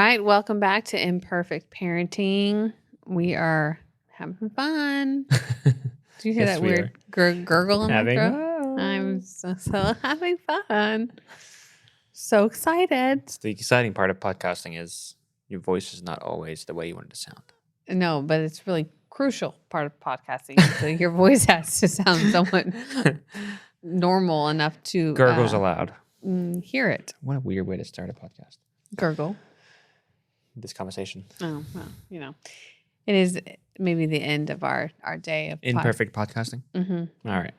right. Welcome back to Imperfect Parenting. We are having fun. Do you hear that weird gurgle in my throat? I'm so having fun. So excited. It's the exciting part of podcasting is your voice is not always the way you want it to sound. No, but it's really crucial part of podcasting. So your voice has to sound somewhat normal enough to Gurgles allowed. Hear it. What a weird way to start a podcast. Gurgle. This conversation. Oh, well, it is maybe the end of our day of Imperfect podcasting. Mm-hmm. All right.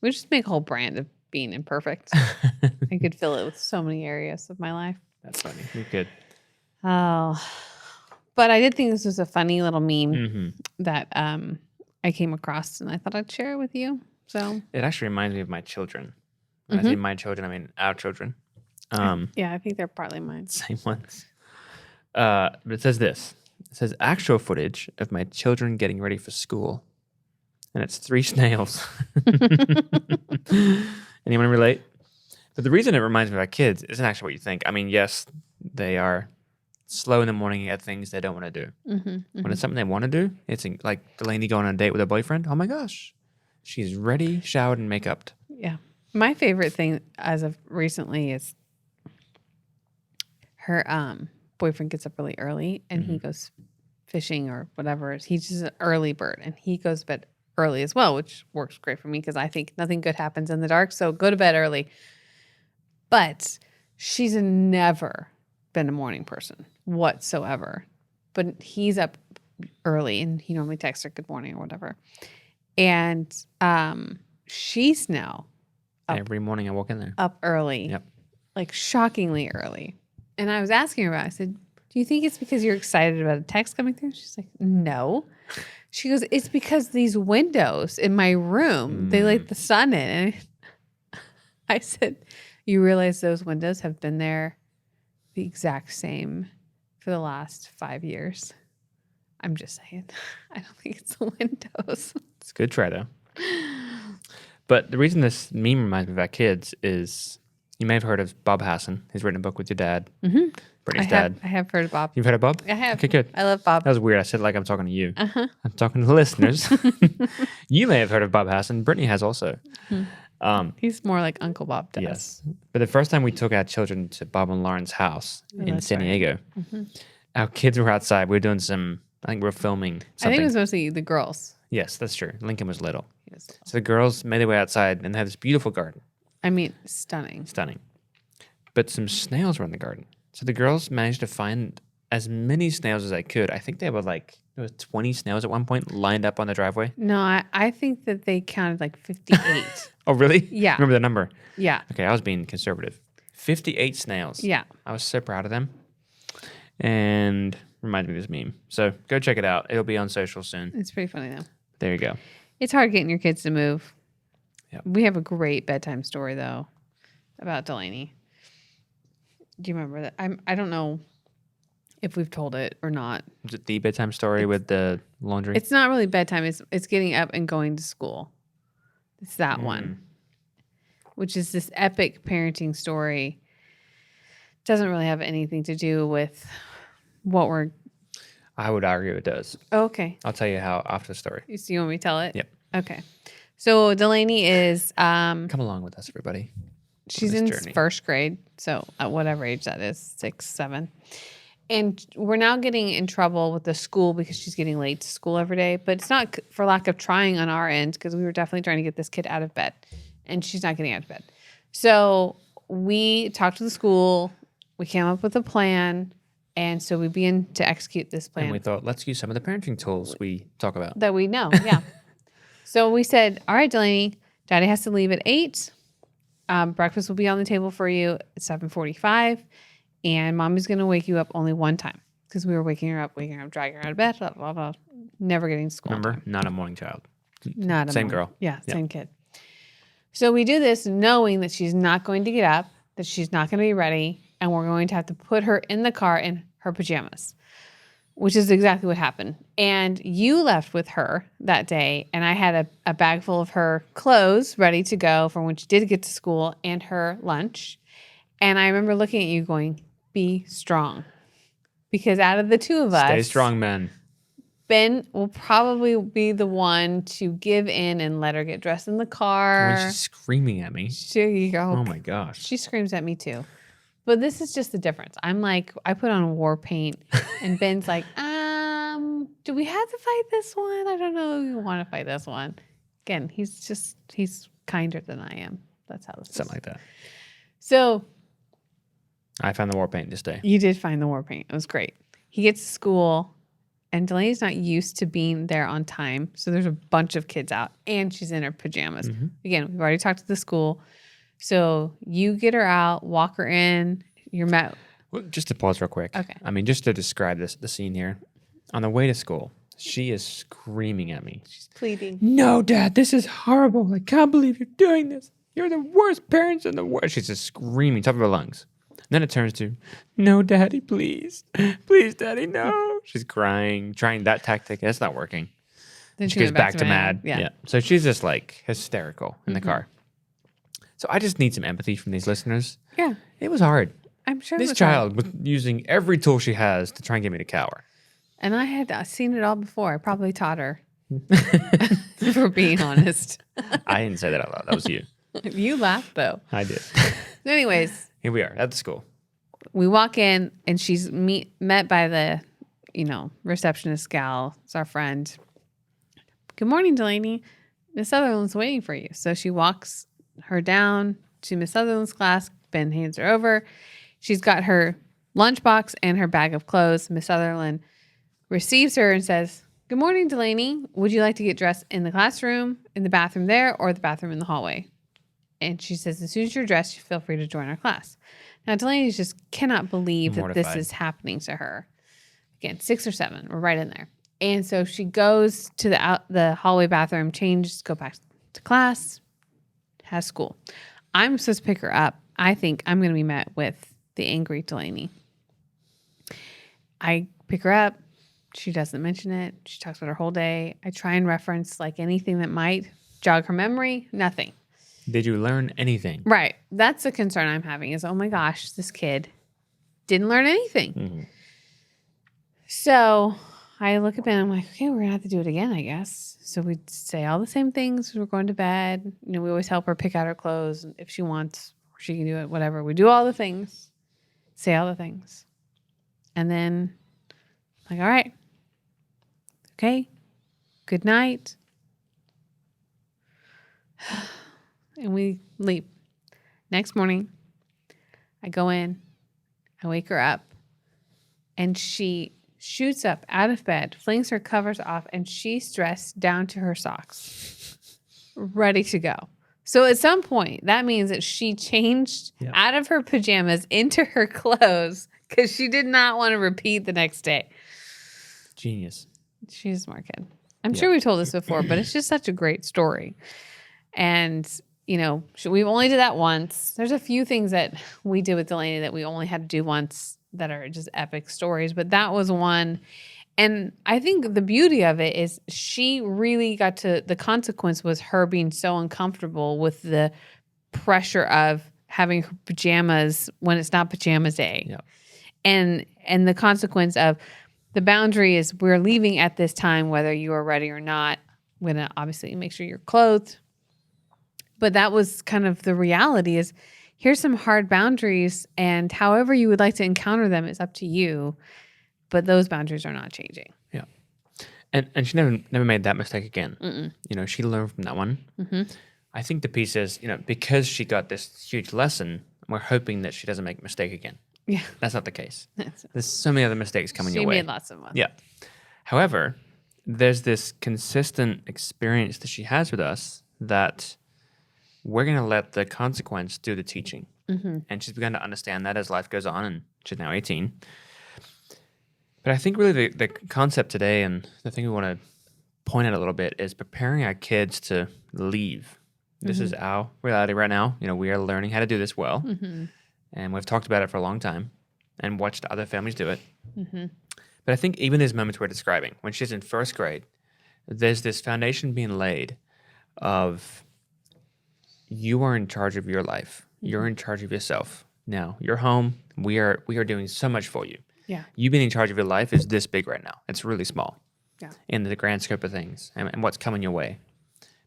We just make a whole brand of being imperfect. I could fill it with so many areas of my life. That's funny. We could. Oh, but I did think this was a funny little meme that I came across, and I thought I'd share it with you. So it actually reminds me of my children. When I say my children, I mean our children. Yeah, I think they're partly mine. Same ones. But it says this. It says actual footage of my children getting ready for school. And it's 3 snails. Anyone relate? But the reason it reminds me of our kids isn't actually what you think. I mean, yes, they are slow in the morning at things they don't want to do. When it's something they want to do, it's like Delaney going on a date with her boyfriend. Oh my gosh. She's ready, showered, and make-upped. Yeah. My favorite thing as of recently is her boyfriend gets up really early and he goes fishing or whatever. He's just an early bird and he goes to bed early as well, which works great for me because I think nothing good happens in the dark. So go to bed early. But she's never been a morning person whatsoever. But he's up early and he normally texts her good morning or whatever. And she's now every morning I walk in there. Up early. Yep. Like shockingly early. And I was asking her about it. I said, do you think it's because you're excited about a text coming through? She's like, no. She goes, it's because these windows in my room, they let the sun in. And I said, you realize those windows have been there the exact same for the last 5 years? I'm just saying. I don't think it's the windows. It's a good try, though. But the reason this meme reminds me of our kids is you may have heard of Bob Hassan. He's written a book with your dad. Brittney's dad. I have heard of Bob. You've heard of Bob? I have. Okay, good. I love Bob. That was weird. I said like I'm talking to you. I'm talking to the listeners. You may have heard of Bob Hassan. Brittney has also. He's more like Uncle Bob does. Yes. But the first time we took our children to Bob and Lauren's house in San Diego, our kids were outside. We were doing I think we were filming something. I think it was mostly the girls. Yes, that's true. Lincoln was little. He was little. So the girls made their way outside and they had this beautiful garden. I mean, stunning. Stunning. But some snails were in the garden. So the girls managed to find as many snails as I could. I think they were there was 20 snails at one point lined up on the driveway. No, I think that they counted like 58. Oh, really? Yeah. Remember the number? Yeah. Okay, I was being conservative. 58 snails. Yeah. I was so proud of them. And reminds me of this meme. So go check it out. It'll be on social soon. It's pretty funny, though. There you go. It's hard getting your kids to move. Yep. We have a great bedtime story, though, about Delaney. Do you remember that? I don't know if we've told it or not. Was it the bedtime story with the laundry? It's not really bedtime. It's getting up and going to school. It's that one, which is this epic parenting story. Doesn't really have anything to do with what we're... I would argue it does. Oh, okay. I'll tell you how after the story. So you want me to tell it? Yep. Okay. So Delaney is... Come along with us, everybody. She's in first grade, so at whatever age that is, 6, 7. And we're now getting in trouble with the school because she's getting late to school every day. But it's not for lack of trying on our end because we were definitely trying to get this kid out of bed. And she's not getting out of bed. So we talked to the school. We came up with a plan. And so we began to execute this plan. And we thought, let's use some of the parenting tools we talk about. That we know, yeah. So we said, all right, Delaney, Daddy has to leave at 8. Breakfast will be on the table for you at 7:45, and Mommy's going to wake you up only one time because we were waking her up, dragging her out of bed, blah, blah, blah, never getting to school. Remember, not a morning child. Not a Same morning. girl. Yeah, same kid. So we do this knowing that she's not going to get up, that she's not going to be ready, and we're going to have to put her in the car in her pajamas, which is exactly what happened. And you left with her that day, and I had a bag full of her clothes ready to go for when she did get to school and her lunch. And I remember looking at you going, be strong. because out of the two of us, Stay strong, men. Ben will probably be the one to give in and let her get dressed in the car. When she's screaming at me. There you go. Oh my gosh. She screams at me too. But this is just the difference. I'm like, I put on war paint and Ben's like, do we have to fight this one? I don't know if we want to fight this one. Again, he's kinder than I am. That's how this is. Something like that. So I found the war paint this day. you did find the war paint. It was great. He gets to school and Delaney's not used to being there on time. So there's a bunch of kids out and she's in her pajamas. Mm-hmm. Again, we've already talked to the school. So you get her out, walk her in. You're met. Well, just to pause real quick. Okay. I mean, just to describe the scene here. On the way to school, she is screaming at me. She's pleading. No, Dad, this is horrible. I can't believe you're doing this. You're the worst parents in the world. She's just screaming, top of her lungs. Then it turns to, no, Daddy, please. Please, Daddy, no. She's crying, trying that tactic. It's not working. Then She goes back to mad. Yeah. So she's just like hysterical in the car. So I just need some empathy from these listeners. Yeah. It was hard. I'm sure This it was child was using every tool she has to try and get me to cower. And I had seen it all before. I probably taught her, for being honest. I didn't say that out loud. That was you. You laughed, though. I did. Anyways, Here we are at the school. we walk in, and she's met by the, receptionist gal. It's our friend. Good morning, Delaney. Miss Sutherland's waiting for you. So she walks her down to Miss Sutherland's class. Ben hands her over. She's got her lunchbox and her bag of clothes. Miss Sutherland receives her and says, good morning, Delaney. Would you like to get dressed in the classroom, in the bathroom there, or the bathroom in the hallway? And she says, as soon as you're dressed, you feel free to join our class. Now, Delaney just cannot believe that this is happening to her. Again, 6 or 7. We're right in there. And so she goes to the hallway bathroom, changes, go back to class, has school. I'm supposed to pick her up. I think I'm going to be met with the angry Delaney. I pick her up. She doesn't mention it. She talks about her whole day. I try and reference like anything that might jog her memory. Nothing. Did you learn anything? Right. That's the concern I'm having is, oh my gosh, this kid didn't learn anything. Mm-hmm. So I look at Ben. I'm like, okay, we're going to have to do it again, I guess. So we say all the same things. We're going to bed. We always help her pick out her clothes if she wants. Or she can do it, whatever. We do all the things. Say all the things. And then like, all right. Okay. Good night. And we leave. Next morning, I go in. I wake her up. And she shoots up out of bed, flings her covers off, and she's dressed down to her socks, ready to go. So at some point, that means that she changed out of her pajamas into her clothes because she did not want to repeat the next day. Genius. She's a smart kid. I'm sure we told this before, but it's just such a great story. And, we've only did that once. There's a few things that we did with Delaney that we only had to do once that are just epic stories, but that was one. And I think the beauty of it is she really got to, the consequence was her being so uncomfortable with the pressure of having her pajamas when it's not pajamas day. Yep. And the consequence of the boundary is we're leaving at this time, whether you are ready or not. I'm going to obviously make sure you're clothed. But that was kind of the reality is here's some hard boundaries, and however you would like to encounter them is up to you. But those boundaries are not changing. Yeah. And she never made that mistake again. Mm-mm. She learned from that one. Mm-hmm. I think the piece is, because she got this huge lesson, we're hoping that she doesn't make a mistake again. Yeah. That's not the case. There's so many other mistakes coming your way. She made lots of them. Yeah. However, there's this consistent experience that she has with us that we're going to let the consequence do the teaching. Mm-hmm. And she's begun to understand that as life goes on, and she's now 18. But I think really the concept today and the thing we want to point out a little bit is preparing our kids to leave. This is our reality right now. We are learning how to do this well. Mm-hmm. And we've talked about it for a long time and watched other families do it. Mm-hmm. But I think even these moments we're describing, when she's in first grade, there's this foundation being laid of you are in charge of your life. Mm-hmm. You're in charge of yourself. Now, you're home. We are doing so much for you. Yeah. You being in charge of your life is this big right now. It's really small in the grand scope of things and what's coming your way.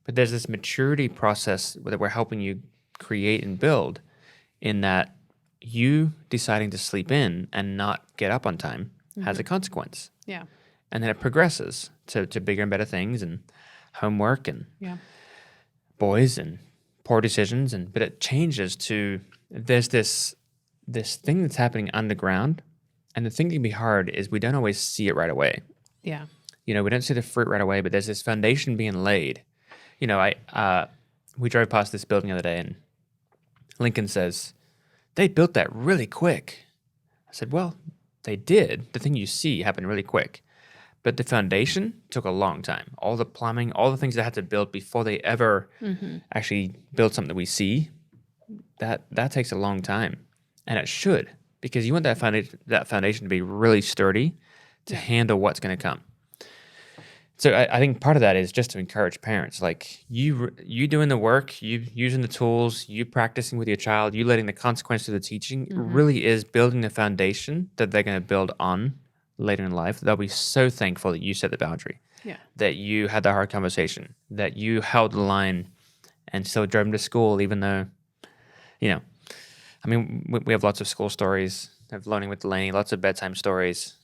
But there's this maturity process that we're helping you create and build in that you deciding to sleep in and not get up on time has a consequence. Yeah. And then it progresses to bigger and better things and homework and boys and poor decisions. But it changes to there's this thing that's happening underground. And the thing that can be hard is we don't always see it right away. Yeah. We don't see the fruit right away, but there's this foundation being laid. We drove past this building the other day and Lincoln says, they built that really quick. I said, well, they did. The thing you see happened really quick. But the foundation took a long time. All the plumbing, all the things they had to build before they ever actually build something that we see, that takes a long time. And it should, because you want that foundation to be really sturdy to handle what's going to come. So I think part of that is just to encourage parents, like you doing the work, you using the tools, you practicing with your child, you letting the consequence of the teaching really is building the foundation that they're going to build on later in life. They'll be so thankful that you set the boundary, that you had the hard conversation, that you held the line and still drove them to school, even though, we have lots of school stories of learning with Delaney, lots of bedtime stories,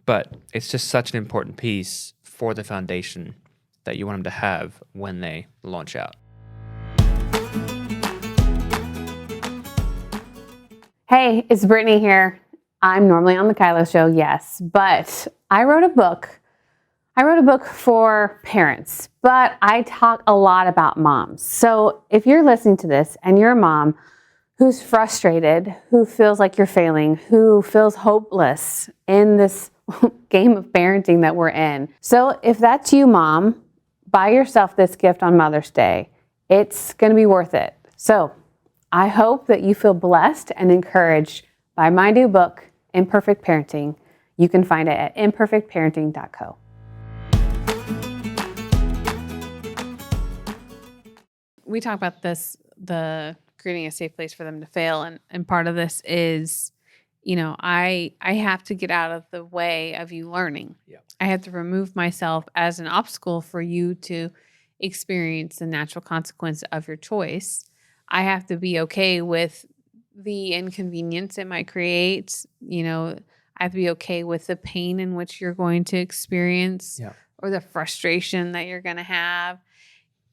but it's just such an important piece for the foundation that you want them to have when they launch out. Hey, it's Brittney here. I'm normally on the Kylo Show, yes, but I wrote a book. I wrote a book for parents, but I talk a lot about moms. So if you're listening to this and you're a mom who's frustrated, who feels like you're failing, who feels hopeless in this game of parenting that we're in. So if that's you, mom, buy yourself this gift on Mother's Day. It's going to be worth it. So I hope that you feel blessed and encouraged by my new book, Imperfect Parenting. You can find it at imperfectparenting.co. We talk about this, the creating a safe place for them to fail. And part of this is, I have to get out of the way of you learning. Yep. I have to remove myself as an obstacle for you to experience the natural consequence of your choice. I have to be okay with the inconvenience it might create. I have to be okay with the pain in which you're going to experience or the frustration that you're going to have.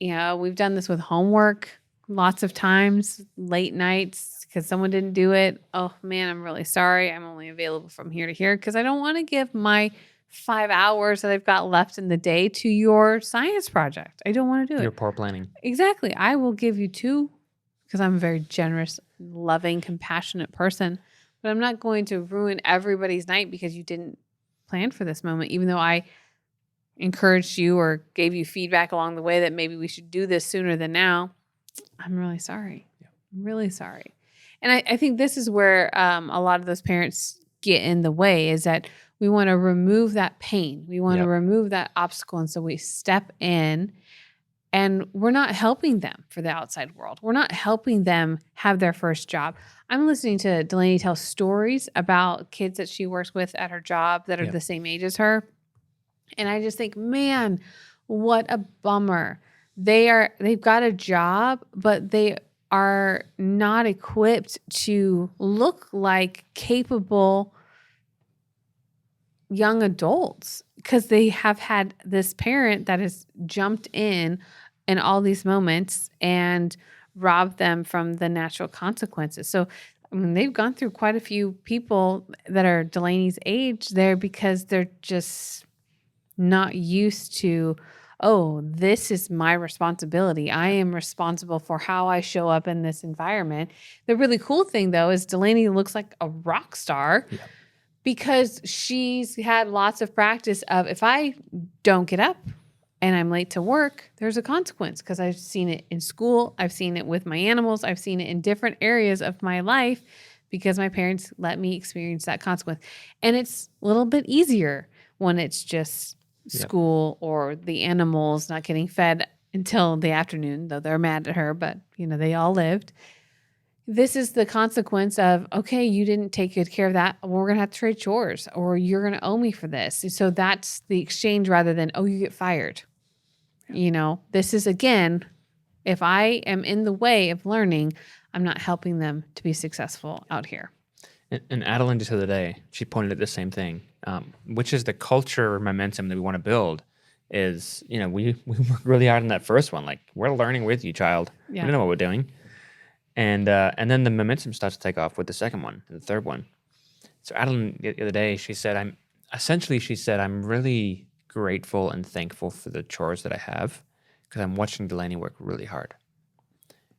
We've done this with homework lots of times, late nights, because someone didn't do it. Oh man, I'm really sorry. I'm only available from here to here because I don't want to give my 5 hours that I've got left in the day to your science project. I don't want to do it. Your poor planning. Exactly. I will give you 2 because I'm a very generous, loving, compassionate person, but I'm not going to ruin everybody's night because you didn't plan for this moment, even though I encouraged you or gave you feedback along the way that maybe we should do this sooner than now. I'm really sorry. I'm really sorry. And I think this is where a lot of those parents get in the way, is that we want to remove that pain. We want to remove that obstacle. And so we step in and we're not helping them for the outside world. We're not helping them have their first job. I'm listening to Delaney tell stories about kids that she works with at her job that are the same age as her. And I just think, man, what a bummer. They've got a job, but they are not equipped to look like capable young adults because they have had this parent that has jumped in all these moments and robbed them from the natural consequences. So they've gone through quite a few people that are Delaney's age there because they're just not used to, oh, this is my responsibility. I am responsible for how I show up in this environment. The really cool thing, though, is Delaney looks like a rock star because she's had lots of practice of, if I don't get up and I'm late to work, there's a consequence, because I've seen it in school. I've seen it with my animals. I've seen it in different areas of my life because my parents let me experience that consequence. And it's a little bit easier when it's just school or the animals not getting fed until the afternoon, though they're mad at her, but they all lived. this is the consequence of, okay, you didn't take good care of that. Well, we're going to have to trade chores, or you're going to owe me for this. So that's the exchange rather than, oh, you get fired. This is, again, if I am in the way of learning, I'm not helping them to be successful out here. And Adeline just the other day, she pointed at the same thing, which is the culture momentum that we want to build is, we work really hard on that first one. Like, we're learning with you, child. Yeah. We don't know what we're doing. And then the momentum starts to take off with the second one and the third one. So Adeline the other day, she said, I'm really grateful and thankful for the chores that I have because I'm watching Delaney work really hard.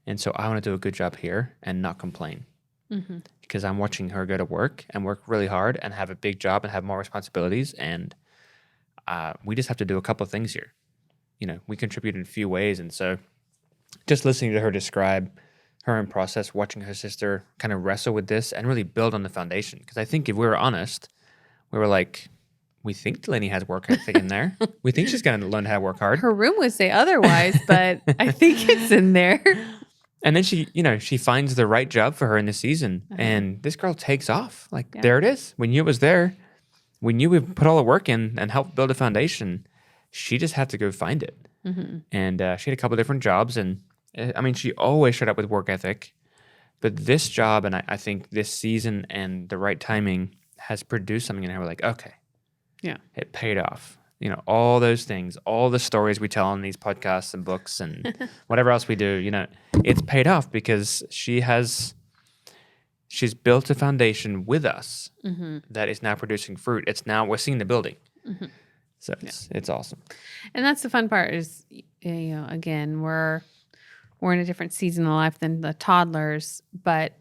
And so I want to do a good job here and not complain. Mm-hmm. Because I'm watching her go to work and work really hard and have a big job and have more responsibilities. And we just have to do a couple of things here. We contribute in a few ways. And so just listening to her describe her in process, watching her sister kind of wrestle with this and really build on the foundation. Because I think if we were honest, we were like, we think Delaney has work ethic in there. We think she's going to learn how to work hard. Her room would say otherwise, but I think it's in there. And then she finds the right job for her in the season. Uh-huh. And this girl takes off. There it is. We knew it was there. We knew we put all the work in and helped build a foundation. She just had to go find it. Mm-hmm. And she had a couple of different jobs. And she always showed up with work ethic. But this job, and I think this season and the right timing has produced something in her. We're like, okay. Yeah. It paid off. All those things, all the stories we tell on these podcasts and books and whatever else we do, it's paid off because she's built a foundation with us mm-hmm. that is now producing fruit. We're seeing the building. Mm-hmm. So it's awesome. And that's the fun part is, again, we're in a different season of life than the toddlers, but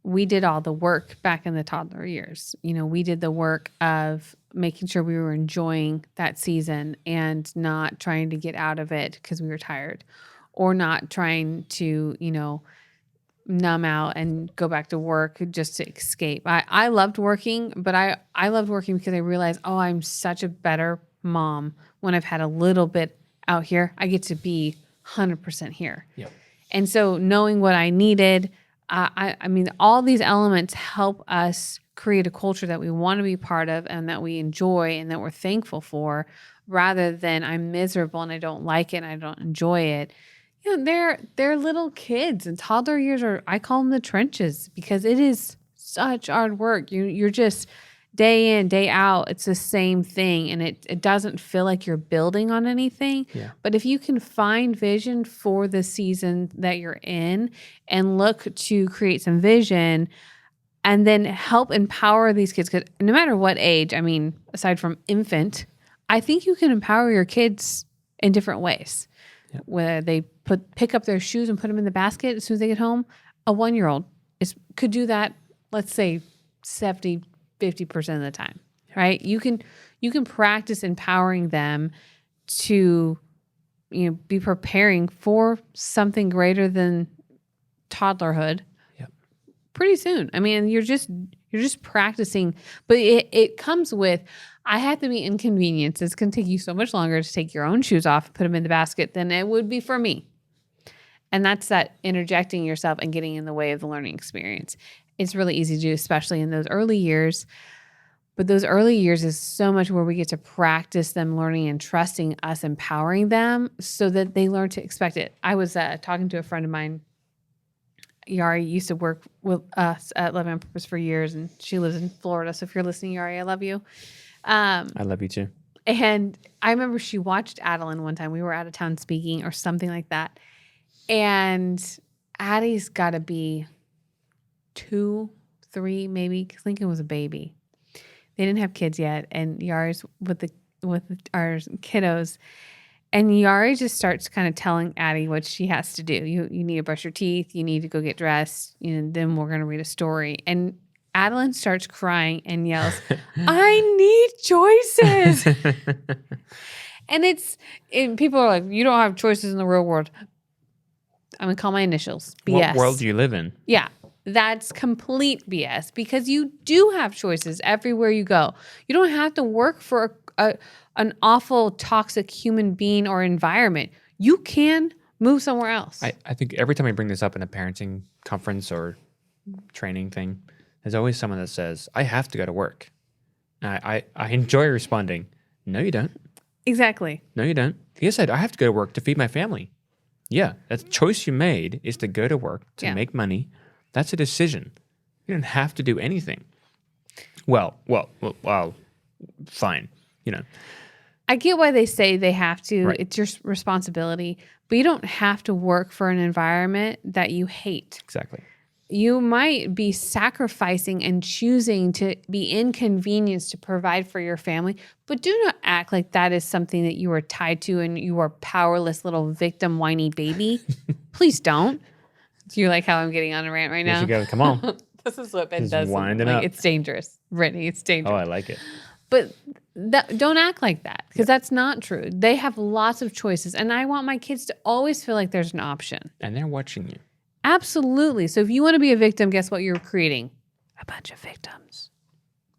we did all the work back in the toddler years. We did the work of making sure we were enjoying that season and not trying to get out of it because we were tired or not trying to, numb out and go back to work just to escape. I loved working, but I loved working because I realized, I'm such a better mom when I've had a little bit out here. I get to be 100% here. Yep. And so knowing what I needed, all these elements help us create a culture that we want to be part of and that we enjoy and that we're thankful for, rather than I'm miserable and I don't like it and I don't enjoy it. They're little kids, and toddler years I call them the trenches because it is such hard work. You're just day in, day out. It's the same thing, and it doesn't feel like you're building on anything. Yeah. But if you can find vision for the season that you're in and look to create some vision and then help empower these kids, because no matter what age, aside from infant, I think you can empower your kids in different ways. Yep. Where they pick up their shoes and put them in the basket as soon as they get home. A 1-year-old could do that, let's say 70, 50% of the time, right? You can practice empowering them to, be preparing for something greater than toddlerhood. Yep. Pretty soon. You're just practicing, but it comes with, I have to be inconvenienced. It's going to take you so much longer to take your own shoes off and put them in the basket than it would be for me. And that's that interjecting yourself and getting in the way of the learning experience. It's really easy to do, especially in those early years. But those early years is so much where we get to practice them learning and trusting us, empowering them so that they learn to expect it. I was talking to a friend of mine. Yari used to work with us at Love and Purpose for years, and she lives in Florida. So if you're listening, Yari, I love you. I love you too. And I remember she watched Adeline one time. We were out of town speaking or something like that. And Addie's got to be 2, 3, maybe. Lincoln was a baby. They didn't have kids yet, and Yari's with our kiddos. And Yari just starts kind of telling Addie what she has to do. You need to brush your teeth. You need to go get dressed. Then we're going to read a story. And Adeline starts crying and yells, I need choices. And people are like, you don't have choices in the real world. I'm going to call my initials. BS. What world do you live in? Yeah. That's complete BS because you do have choices everywhere you go. You don't have to work for an awful, toxic human being or environment. You can Move somewhere else. I think every time I bring this up in a parenting conference or training thing, there's always someone that says, I have to go to work. I enjoy responding, no, you don't. Exactly. No, you don't. Yes, I have to go to work to feed my family. Yeah, that choice you made is to go to work to make money. That's a decision. You don't have to do anything. Well, fine. I get why they say they have to. Right. It's your responsibility, but you don't have to work for an environment that you hate. Exactly. You might be sacrificing and choosing to be inconvenienced to provide for your family, but do not act like that is something that you are tied to and you are powerless little victim whiny baby. Please don't. Do you like how I'm getting on a rant right now? Yes, you go. Come on. This is what Ben Just does. winding Like, up. it's dangerous. Brittney, it's dangerous. Oh, I like it. But don't act like that because that's not true. They have lots of choices. And I want my kids to always feel like there's an option. And they're watching you. Absolutely. So if you want to be a victim, guess what you're creating? A bunch of victims.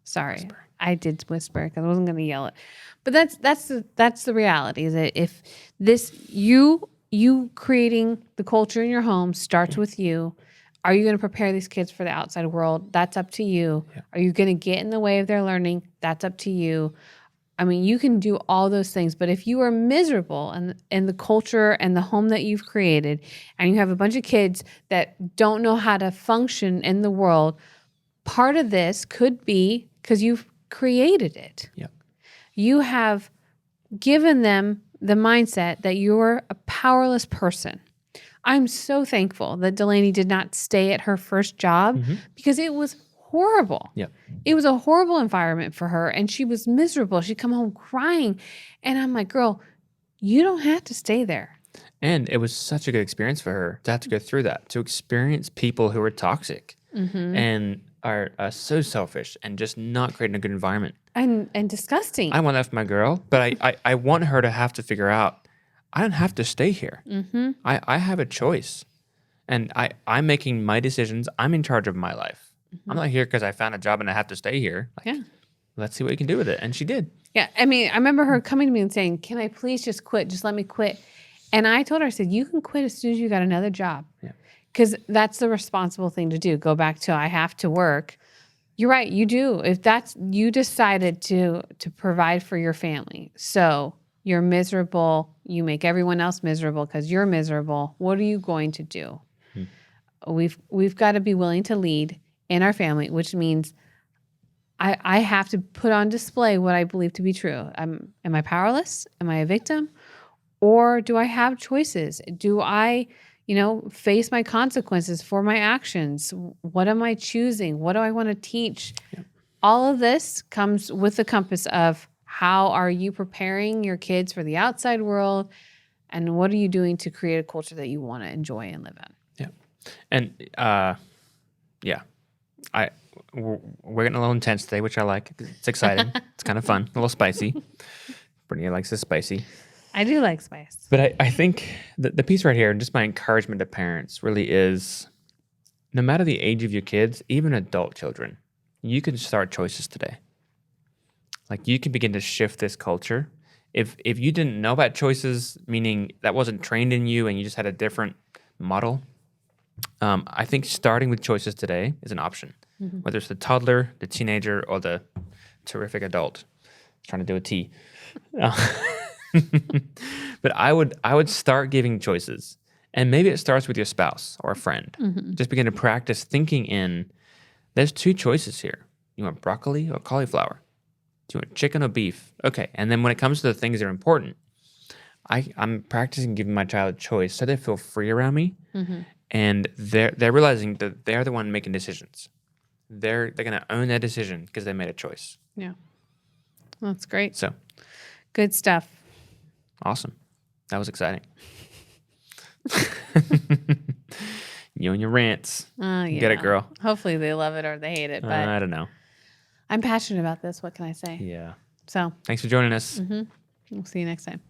Sorry, Whisper. I did whisper because I wasn't going to yell it. But that's the reality is that if this you creating the culture in your home starts with you, are you going to prepare these kids for the outside world? That's up to you. Yeah. Are you going to get in the way of their learning? That's up to you. I mean, you can do all those things, but if you are miserable in the culture and the home that you've created, and you have a bunch of kids that don't know how to function in the world, part of this could be because you've created it. Yeah. You have given them the mindset that you're a powerless person. I'm so thankful that Delaney did not stay at her first job because it was horrible. Yeah. It was a horrible environment for her and she was miserable. She'd come home crying. And I'm like, girl, you don't have to stay there. And it was such a good experience for her to have to go through that, to experience people who are toxic and are so selfish and just not creating a good environment. And disgusting. I want that for my girl, but I want her to have to figure out, I don't have to stay here. I have a choice. And I'm making my decisions. I'm in charge of my life. I'm not here because I found a job and I have to stay here. Let's see what you can do with it. And she did. Yeah. I mean, I remember her coming to me and saying, can I please just quit? Just let me quit. And I told her, I said, you can quit as soon as you got another job. Yeah. Because that's the responsible thing to do. Go back to I have to work. You're right. You do. If that's, you decided to provide for your family. So you're miserable. You make everyone else miserable because you're miserable. What are you going to do? We've got to be willing to lead in our family, which means I have to put on display what I believe to be true. Am I powerless? Am I a victim? Or do I have choices? Do I, face my consequences for my actions? What am I choosing? What do I want to teach? Yep. All of this comes with the compass of how are you preparing your kids for the outside world? And what are you doing to create a culture that you want to enjoy and live in? Yeah. And we're getting a little intense today, which I like. It's exciting. It's kind of fun. A little spicy. Brittney likes this spicy. I do like spice. But I think the piece right here, and just my encouragement to parents, really is no matter the age of your kids, even adult children, you can start choices today. Like you can begin to shift this culture. If you didn't know about choices, meaning that wasn't trained in you and you just had a different model, I think starting with choices today is an option. Whether it's the toddler, the teenager, or the terrific adult. Trying to do a T. But I would start giving choices. And maybe it starts with your spouse or a friend. Just begin to practice thinking in, there's two choices here. You want broccoli or cauliflower? Do you want chicken or beef? Okay. And then when it comes to the things that are important, I'm practicing giving my child a choice so they feel free around me. And they're realizing that they're the one making decisions. They're going to own that decision because they made a choice. Yeah. That's great. So Good stuff. awesome. That was exciting. You and your rants. Yeah. Get it, girl. Hopefully they love it or they hate it, but I don't know. I'm passionate about this. What can I say? Yeah. So Thanks for joining us. we'll see you next time.